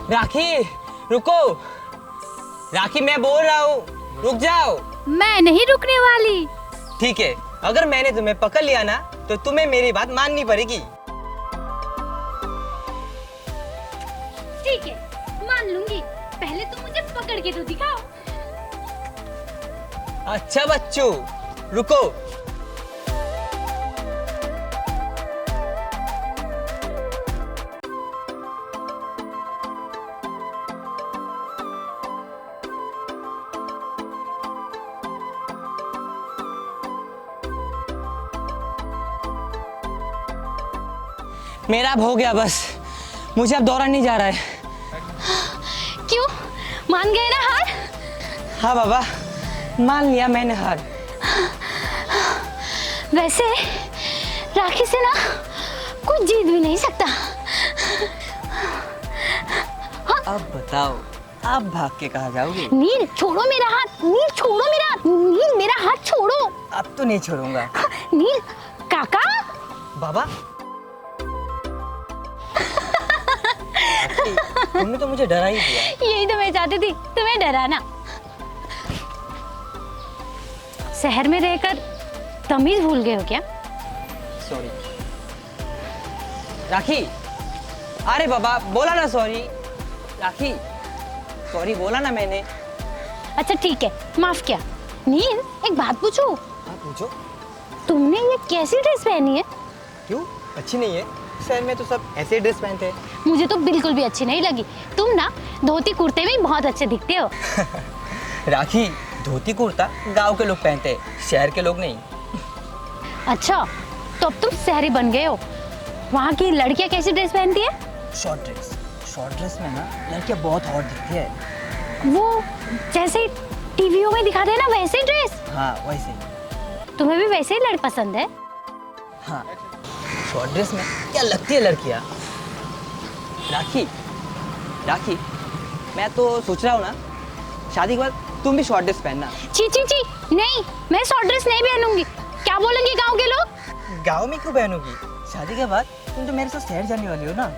राखी रुको, राखी मैं बोल रहा हूँ, रुक जाओ। मैं नहीं रुकने वाली। ठीक है, अगर मैंने तुम्हें पकड़ लिया ना तो तुम्हें मेरी बात माननी पड़ेगी। ठीक है, मान लूंगी। पहले तुम मुझे पकड़ के तो दिखाओ। अच्छा बच्चों, रुको। मेरा अब हो गया बस, मुझे अब दौड़ा नहीं जा रहा है। क्यों, मान गए ना हार? हाँ बाबा, मान लिया मैंने हार। वैसे राखी से ना कुछ जीत भी नहीं सकता। अब बताओ, आप भाग के कहाँ जाओगे? नील छोड़ो मेरा हाथ, नील छोड़ो मेरा हाथ, नील मेरा हाथ छोड़ो। अब तो नहीं छोड़ूंगा। नील काका। बाबा तुमने तो मुझे डरा ही दिया। यही तो मैं चाहती थी, तुम्हें डराना। शहर में रहकर तमीज भूल गए हो क्या? सॉरी राखी। अरे बाबा बोला ना सॉरी। राखी सॉरी बोला ना मैंने। अच्छा ठीक है, माफ किया। नील एक बात पूछूं? हाँ पूछो। तुमने ये कैसी ड्रेस पहनी है? क्यों, अच्छी नहीं है? शहर में तो सब ऐसे ड्रेस पहनते हैं। मुझे तो बिल्कुल भी अच्छी नहीं लगी। तुम ना धोती कुर्ते में बहुत अच्छे दिखते हो। राखी धोती कुर्ता गांव के लोग पहनते हैं, शहर के लोग नहीं। अच्छा तो अब तुम शहरी बन गए हो। वहाँ की लड़कियाँ कैसी ड्रेस पहनती है? Short dress. शॉर्ट ड्रेस में ना लड़कियाँ बहुत हॉट दिखती है। वो जैसे टीवीओ में दिखाते हैं ना, वैसे ड्रेस? हाँ वैसे ही। तुम्हें भी वैसे ही लड़की पसंद है? हाँ, शॉर्ट ड्रेस में क्या लगती है लड़कियाँ। राखी राखी मैं तो सोच रहा हूँ ना, शादी के बाद तुम भी शॉर्ट ड्रेस पहनना। ची ची ची, नहीं मैं शॉर्ट ड्रेस नहीं पहनूंगी। क्या बोलेंगे गांव के लोग? गांव में क्यों पहनोगी? शादी के बाद तुम तो मेरे साथ शहर जाने वाली हो ना।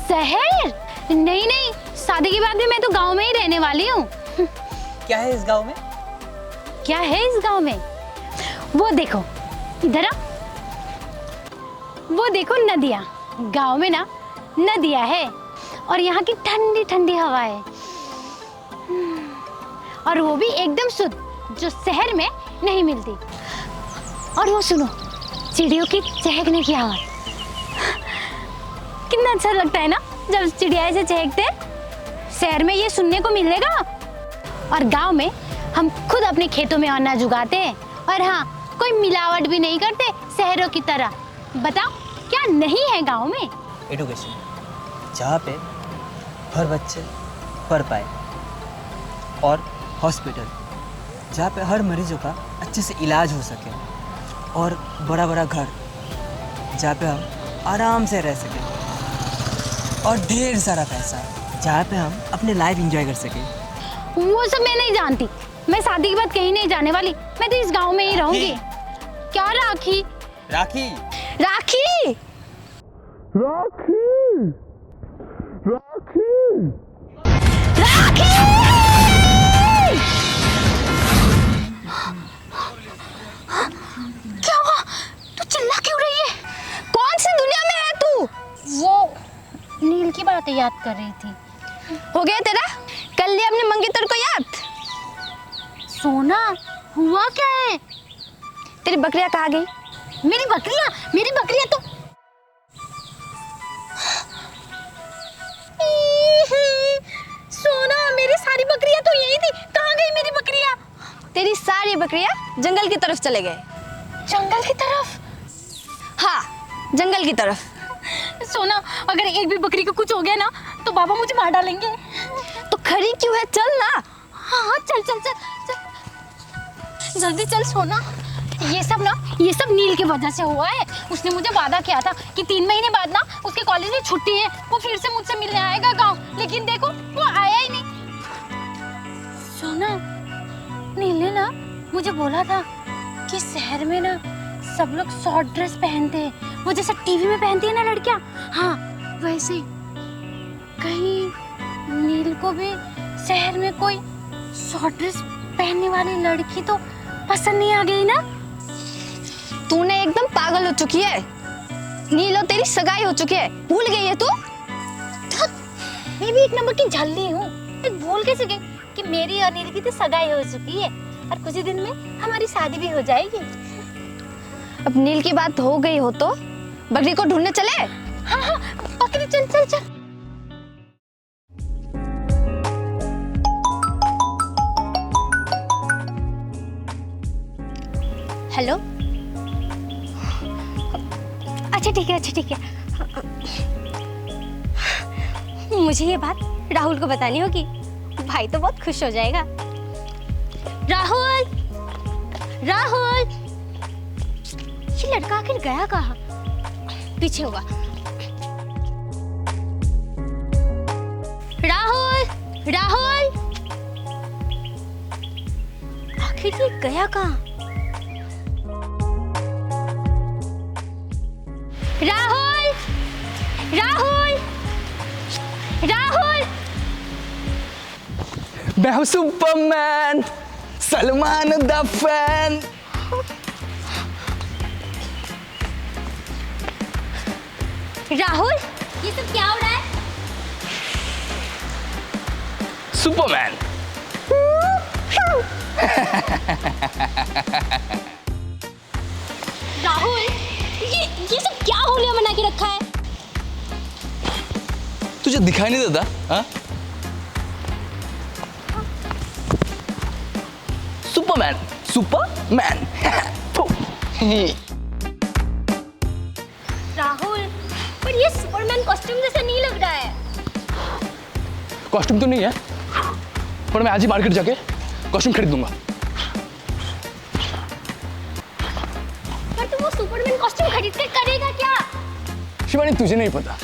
शहर? नहीं नहीं, शादी के बाद भी मैं तो गांव में ही रहने वाली हूँ। क्या है इस गांव में? क्या है इस गांव में? वो देखो, इधर आ। वो देखो नदियाँ। गांव में ना नदियाँ है और यहाँ की ठंडी ठंडी हवा है, और वो भी एकदम शुद्ध, जो शहर में नहीं मिलती। और वो सुनो, चिड़ियों की चहकने की आवाज। कितना अच्छा लगता है ना जब चिड़िया ऐसे चहकते हैं। शहर में ये सुनने को मिलेगा, और गांव में हम खुद अपने खेतों में अनाज उगाते हैं। और हाँ, कोई मिलावट भी नहीं करते शहरों की तरह। बताओ क्या नहीं है गांव में? एडुकेशन, जहाँ पे हर बच्चे पढ़ पाए, और हॉस्पिटल जहाँ पे हर मरीजों का अच्छे से इलाज हो सके, और बड़ा बड़ा घर जहाँ पे हम आराम से रह सकें, और ढेर सारा पैसा जहाँ पे हम अपने लाइफ एंजॉय कर सकें। वो सब मैं नहीं जानती। मैं शादी के बाद कहीं नहीं जाने वाली। मैं तो इस गांव में ही रहूंगी। क्या राखी? राखी राखी राखी राखी राखी! क्या हुआ? तू चिल्ला क्यों रही है? कौन सी दुनिया में है तू? वो नील की बातें याद कर रही थी। हो गया तेरा? कर लिया अपने मंगेतर को याद? सोना, हुआ क्या है? तेरी बकरियां कहाँ गई? मेरी बकरियां तो सोना, मेरी सारी बकरियां तो यही थी। कहाँ गई मेरी बकरियां? तेरी सारी बकरियां जंगल की तरफ चले गए। जंगल की तरफ? हाँ, जंगल की तरफ। सोना, अगर एक भी बकरी को कुछ हो गया ना तो बाबा मुझे मार डालेंगे। तो खड़ी क्यों है? चल ना। हाँ चल चल चल चल, जल्दी चल सोना। ये सब नील की वजह से हुआ है। उसने मुझे वादा किया था कि 3 महीने बाद ना उसके कॉलेज में छुट्टी है, वो फिर से मुझसे मिलने आएगा गांव। लेकिन देखो वो आया ही नहीं। सोना, नील ने ना मुझे बोला था कि शहर में ना सब लोग शॉर्ट ड्रेस पहनते हैं, वो जैसे टीवी में पहनती है ना लड़कियां। हाँ वैसे ही। कहीं तुमको भी शहर में कोई शॉर्ट ड्रेस पहनने वाली लड़की तो पसंद नहीं आ गई ना? तूने एकदम पागल हो चुकी है। नीलो तेरी सगाई हो चुकी है, भूल गई है तू? मैं भी एक नंबर की झल्ली हूँ, भूल कैसे गई कि मेरी और नील की तो सगाई हो चुकी है और कुछ ही दिन में हमारी शादी भी हो जाएगी। अब नील की बात हो गई हो तो बकरी को ढूंढने चले? हाँ हाँ बकरी, चल चल चल। हेलो, अच्छा ठीक है, अच्छा ठीक है। मुझे ये बात राहुल को बतानी होगी, भाई तो बहुत खुश हो जाएगा। राहुल, राहुल, ये लड़का आखिर गया कहाँ? पीछे होगा। राहुल, राहुल, आखिर ये गया कहाँ? राहुल, राहुल, राहुल। मैं हूँ Superman, Salman the fan. Rahul, ये सब क्या हो रहा है? सुपरमैन। राहुल, ये सब क्या होलिया बना के रखा है? तुझे दिखाई नहीं देता? हाँ? Superman, Superman. राहुल, पर ये सुपरमैन कॉस्ट्यूम जैसा नहीं लग रहा है। कॉस्ट्यूम तो नहीं है, पर मैं आज ही मार्केट जाके कॉस्ट्यूम खरीद दूंगा। पर तू वो सुपरमैन कॉस्ट्यूम खरीद कर करेगा क्या? शिवानी, तुझे नहीं पता।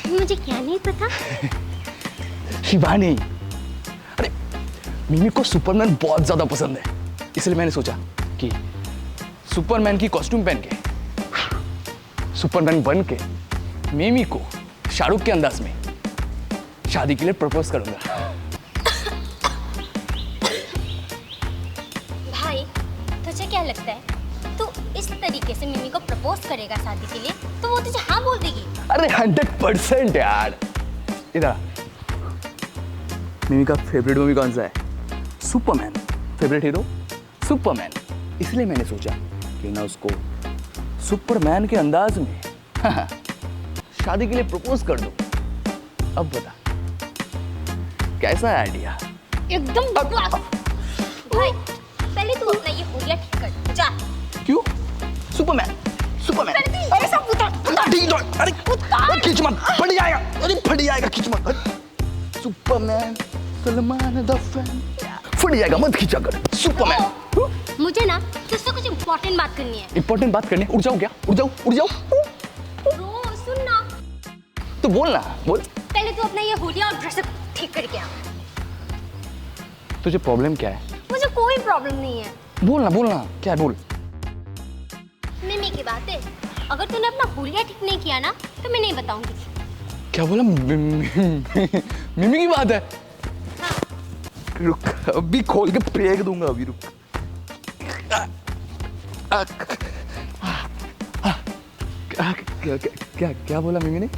मुझे क्या नहीं पता? शिवानी, अरे मिमी को सुपरमैन बहुत ज्यादा पसंद है, इसलिए मैंने सोचा कि सुपरमैन की कॉस्ट्यूम पहन के सुपरमैन बन के मिमी को शाहरुख के अंदाज में शादी के लिए प्रपोज करूंगा। भाई, तुझे क्या लगता है तू इस तरीके से मिमी को प्रपोज करेगा शादी के लिए तो वो तुझे हाँ बोल देगी? अरे 100% यार। इधर मिमी का फेवरेट मूवी कौन सा है? सुपरमैन। फेवरेट हीरो सुपरमैन, इसलिए मैंने सोचा कि ना उसको सुपरमैन के अंदाज में शादी के लिए प्रपोज कर दो। अब बता कैसा है आइडिया? एकदम बकवास। भाई, पहले तू अपना ये हुलिया ठीक कर जा। क्यों? Superman, Superman. अरे सब उतार। ठीक है, अरे खींच मत, फट जाएगा। अरे फट जाएगा, खींच मत। Superman, Salman the fan. फट जाएगा, मत खींचा कर। सुपरमैन। मुझे ना तुझसे कुछ इंपॉर्टेंट बात करनी है। इंपॉर्टेंट बात करनी है? उड़ जाओ क्या? उड़ जाओ, उड़ जाओ। ब्रो, सुन ना। तो बोल ना, बोल। पहले तू अपना ये हुलिया और ड्रेसअप ठीक करके आ। तुझे प्रॉब्लम क्या है? मुझे कोई प्रॉब्लम नहीं है। बोलना, बोलना, क्या है बोल। मिमी की बात है, अगर तूने अपना हुलिया ठीक नहीं किया ना तो मैं नहीं बताऊंगी। क्या बोला? मिमी की बात है? रुक, अभी खोल के फेंक दूंगा, अभी रुक। क्या बोला मिमी ने?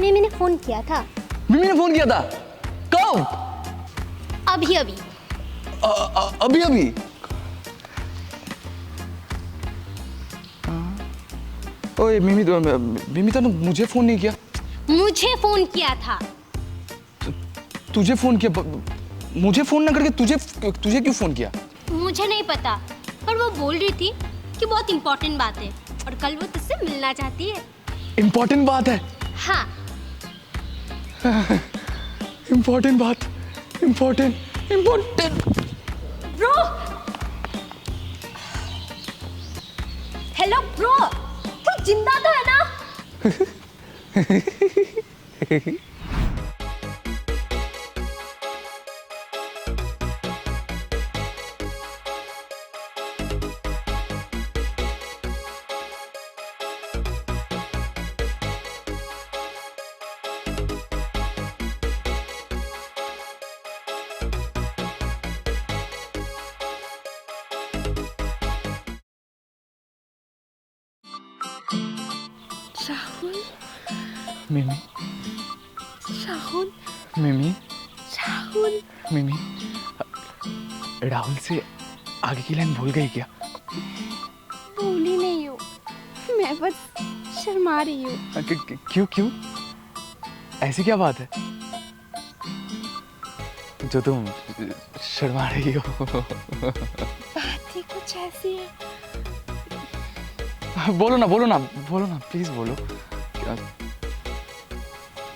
मिमी ने फोन किया था। मिमी ने फोन किया था? कब? अभी अभी। अभी अभी? ओए मिमी तो मुझे फोन नहीं किया। मुझे फोन किया था। तुझे फोन किया? मुझे फोन ना करके तुझे क्यों फोन किया? मुझे नहीं पता, पर वो बोल रही थी कि बहुत इंपॉर्टेंट बात है और कल वो तुझसे मिलना चाहती है। इंपॉर्टेंट बात है? हाँ। इंपॉर्टेंट बात, इंपॉर्टेंट। ब्रो, हेलो ब्रो, तू जिंदा तो है ना? राहुल, मिमी, राहुल, मिमी, राहुल। मिमी, राहुल से आगे की लाइन भूल गई क्या? भूली नहीं हूँ, मैं बस शर्मा रही हूँ। क्यों क्यों? ऐसी क्या बात है जो तुम शर्मा रही हो? बात ही कुछ ऐसी है। बोलो ना, प्लीज बोलो। क्या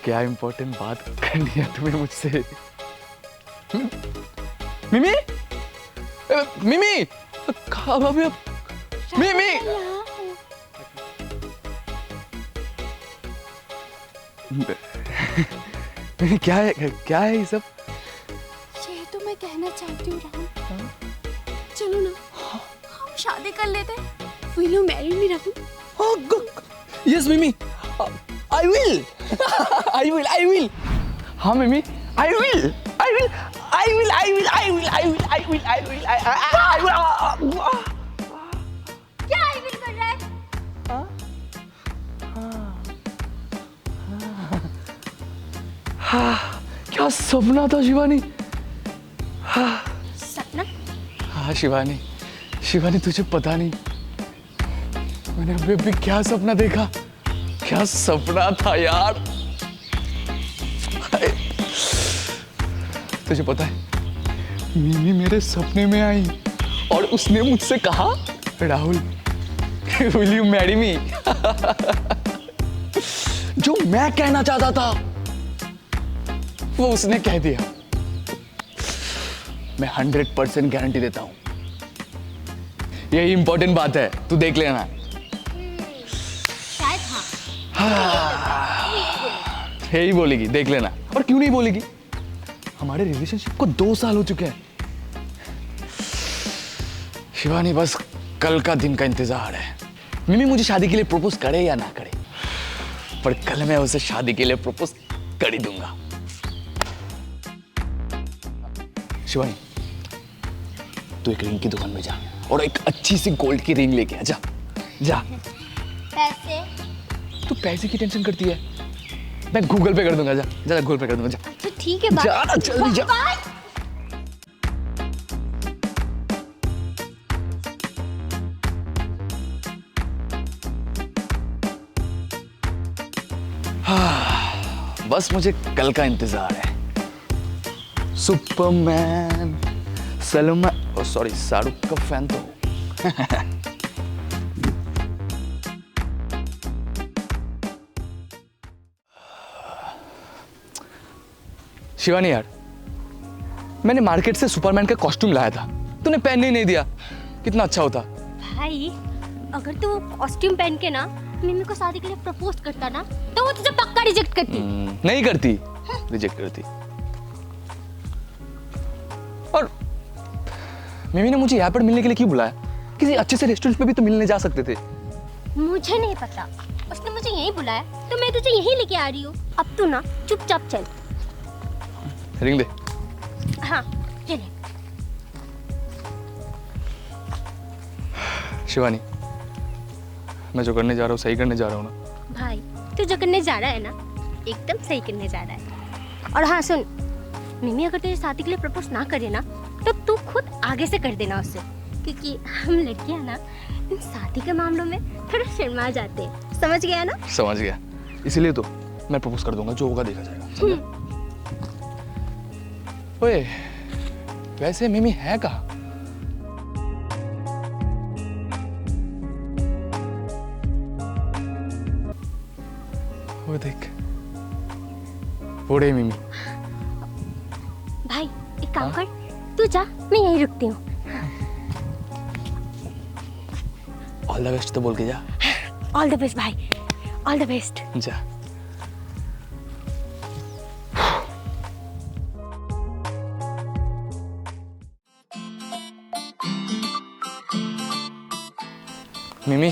क्या इम्पोर्टेंट बात करनी है तुम्हें मुझसे? मिमी, मिमी, कहाँ भाभी अब? मिमी, मिमी क्या है ये सब? ये तो मैं कहना चाहती हूँ राहुल। चलो ना, हम शादी कर लेते हैं। Will you marry me, Rahul? Yes मिमी, आई विल। हाँ मिमी, आई विल। क्या आई विल कर रहा है? क्या सपना था शिवानी? सपना? हाँ शिवानी, तुझे पता नहीं मैंने अभी क्या सपना देखा। क्या सपना था यार। तुझे पता है मिमी मेरे सपने में आई और उसने मुझसे कहा, Rahul will you marry me? जो मैं कहना चाहता था वो उसने कह दिया। मैं 100% गारंटी देता हूं, यही इंपॉर्टेंट बात है, तू देख लेना। शायद हाँ। यही बोलेगी, देख लेना। और क्यों नहीं बोलेगी? हमारे रिलेशनशिप को 2 साल हो चुके हैं शिवानी, बस कल का दिन का इंतजार है। मिमी मुझे शादी के लिए प्रपोज करे या ना करे, पर कल मैं उसे शादी के लिए प्रपोज कर ही दूंगा। शिवानी, तू एक रिंग की दुकान में जा और एक अच्छी सी गोल्ड की रिंग लेके आ। जा। पैसे? तू पैसे की टेंशन करती है, मैं गूगल पे कर दूंगा। जा गूगल पे कर दूंगा। जा अच्छा ठीक है, जा ना, जल्दी जा। बस मुझे कल का इंतजार है। सुपरमैन, सलमान, सॉरी शाहरुख का फैन तो हूं। शिवानी यार, मैंने मार्केट से सुपरमैन का कॉस्ट्यूम लाया था, तूने पहनने ही नहीं दिया। कितना अच्छा होता। भाई, अगर तू कॉस्ट्यूम पहन के ना मिमी को शादी के लिए प्रपोज करता ना, तो वो तुझे पक्का रिजेक्ट करती। नहीं करती, रिजेक्ट करती। और मिमी ने मुझे यहाँ पर मिलने के लिए क्यों बुलाया? किसी अच्छे से रेस्टोरेंट पे भी तो मिलने जा सकते थे। मुझे नहीं पता, उसने मुझे यहीं बुलाया तो मैं तुझे यहीं लेके आ रही हूँ। अब तू ना चुपचाप चल। रिंग दे। हाँ, ये ले। शिवानी, मैं जो करने जा रहा हूँ सही करने जा रहा हूँ ना? भाई, तू जो करने जा रहा है ना, एकदम सही करने जा रहा है। और हाँ सुन, मिमी अगर तेरी शादी के लिए प्रपोज ना करे ना, तो तू खुद आगे से कर देना उससे, क्योंकि हम लड़कियां ना इन शादी के मामलों में थोड़ा शर्मा जाते हैं। समझ गया ना? समझ गया, इसीलिए तो मैं प्रपोज कर दूंगा, जो होगा देखा जाएगा। समझा? ओए, वैसे मिमी है कहाँ? वो देख, वो रे मिमी। भाई, एक काम कर, तू जा, मैं यहीं रुकती हूँ। ऑल द बेस्ट तो बोल के जा। ऑल द बेस्ट भाई, ऑल द बेस्ट। जा। मिमी,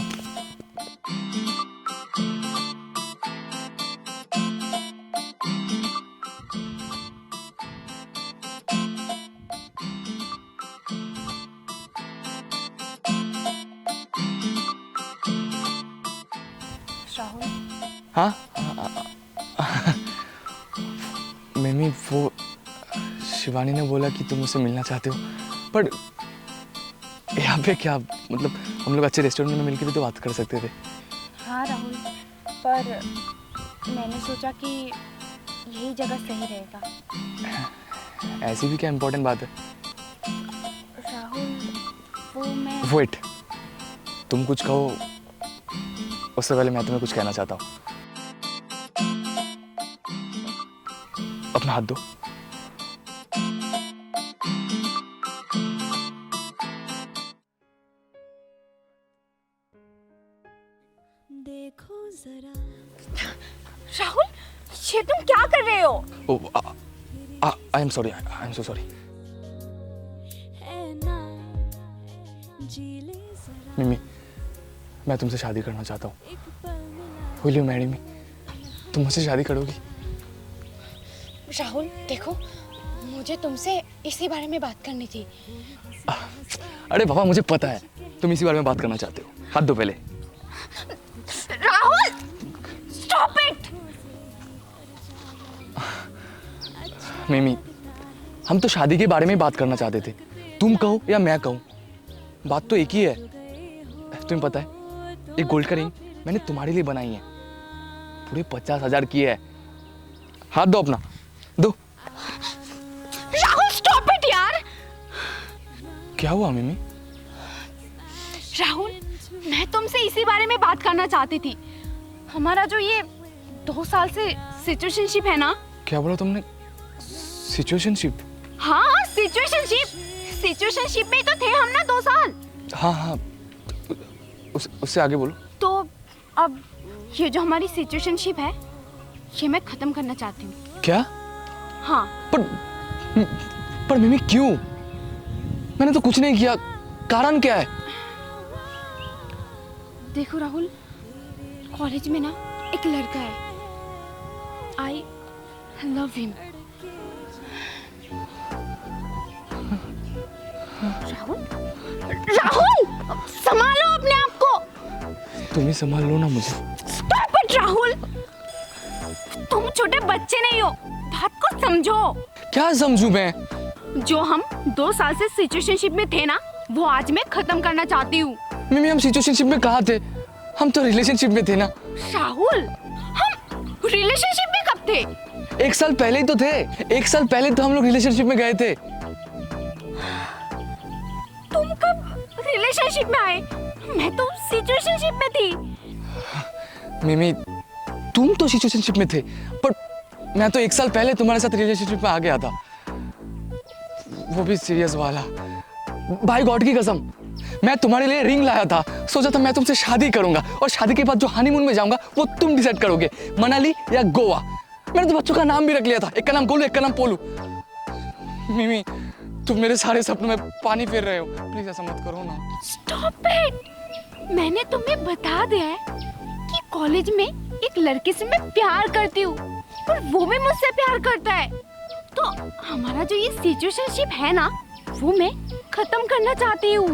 हाँ मिमी, वो शिवानी ने बोला कि तुम मुझसे मिलना चाहते हो, पर यहाँ पे क्या, मतलब हम लोग अच्छे रेस्टोरेंट में मिलकर भी तो बात कर सकते थे। हाँ राहुल, पर मैंने सोचा कि यही जगह सही रहेगा। ऐसी भी क्या इम्पोर्टेंट बात है? राहुल, वो मैं वेट, तुम कुछ कहो उससे पहले मैं तुम्हें कुछ कहना चाहता हूँ। अपना हाथ दो। देखो जरा। राहुल, ये तुम क्या कर रहे हो? I am sorry, I am so sorry. मिमी, मैं तुमसे शादी करना चाहता हूँ। Will you marry me? तुम मुझसे शादी करोगी? राहुल देखो, मुझे तुमसे इसी बारे में बात करनी थी। अरे बाबा, मुझे पता है तुम इसी बारे में बात करना चाहते हो। हाथ दो पहले। Rahul, stop it. मिमी, हम तो शादी के बारे में बात करना चाहते थे। तुम कहो या मैं कहूँ, बात तो एक ही है। तुम्हें पता है, एक गोल्ड का रिंग मैंने तुम्हारे लिए बनाई है, पूरे 50,000 की है। हाथ दो अपना, दो। राहुल स्टॉप इट यार। क्या हुआ मिमी? राहुल, मैं तुमसे इसी बारे में बात करना चाहती थी। हमारा जो ये 2 साल से सिचुएशनशिप है ना। क्या बोला तुमने? सिचुएशनशिप? हाँ, सिचुएशनशिप में ही तो थे हम ना 2 साल। हाँ हाँ, उससे आगे बोलो। तो अब ये जो हमारी सिचुएशनशिप है, ये मैं खत्म करना चाहती हूँ। क्या? हाँ। पर मिमी क्यों? मैंने तो कुछ नहीं किया, कारण क्या है? देखो राहुल, कॉलेज में ना एक लड़का है, I love him. Rahul, Rahul संभालो अपने आप को। तुम ही संभाल लो ना मुझे। स्टॉप इट राहुल, तुम छोटे बच्चे नहीं हो, बात को समझो। क्या समझूं मैं? जो हम 2 साल से सिचुएशनशिप में थे ना, वो आज मैं खत्म करना चाहती हूँ। मिमी, हम सिचुएशनशिप में कहाँ थे? हम तो रिलेशनशिप में थे ना। राहुल, हम रिलेशनशिप में कब थे? 1 साल पहले ही तो थे। 1 साल पहले तो हम लोग रिलेशनशिप में गए थे। तुम कब रिलेशनशिप में आए? मैं तो सिचुएशनशिप में थी। मिमी, तुम तो सिचुएशनशिप में थे, पर मैं तो 1 साल पहले तुम्हारे साथ रिलेशनशिप में आ गया था, वो भी सीरियस वाला। भाई गॉड की कसम, मैं तुम्हारे लिए रिंग लाया था। सोचा था मैं तुमसे शादी करूंगा और शादी के बाद जो हनीमून में जाऊंगा वो तुम डिसाइड करोगे, मनाली या गोवा। मैंने तो बच्चों का नाम भी रख लिया था, एक का नाम गोलू, एक का नाम पोलू। मिमी, तुम मेरे सारे सपनों में पानी फेर रहे हो, प्लीज ऐसा मत करो ना। Stop it. मैंने तुम्हें बता दिया है कि कॉलेज में एक लड़के से मैं प्यार करती हूँ और वो भी मुझसे प्यार करता है। तो हमारा जो ये सिचुएशनशिप है ना, वो मैं खत्म करना चाहती हूँ।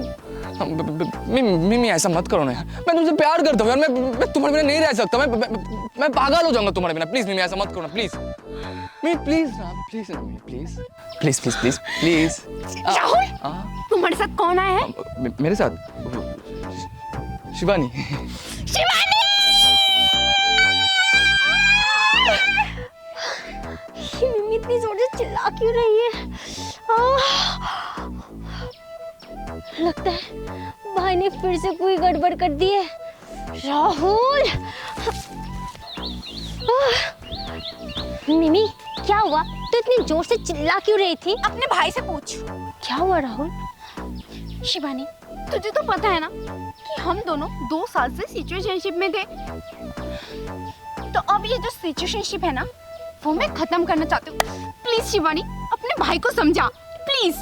मिमी, ऐसा मत करो ना यार, मैं तुमसे प्यार करता हूँ यार। मैं तुम्हारे बिना नहीं रह सकता। मैं पागल हो जाऊंगा तुम्हारे बिना। प्लीज मिमी, ऐसा मत करो ना, प्लीज। मिमी प्लीज ना, प्लीज ना मिमी, please please please please please. Rahul, तुम्हारे साथ कौन आया है? मेरे साथ शिवानी। शिवानी! ये मिमी इतनी जोर से चिल्ला क्यों रही है? लगता है भाई ने फिर से कोई गड़बड़ कर दी है। राहुल! मिमी, क्या हुआ? तू इतनी जोर से चिल्ला क्यों रही थी? अपने भाई से पूछ। क्या हुआ राहुल? शिवानी, तुझे तो पता है ना कि हम दोनों 2 साल से सिचुएशनशिप में थे। तो अब ये जो सिचुएशनशिप है ना, वो मैं खत्म करना चाहती हूँ। प्लीज शिवानी, अपने भाई को समझा, प्लीज।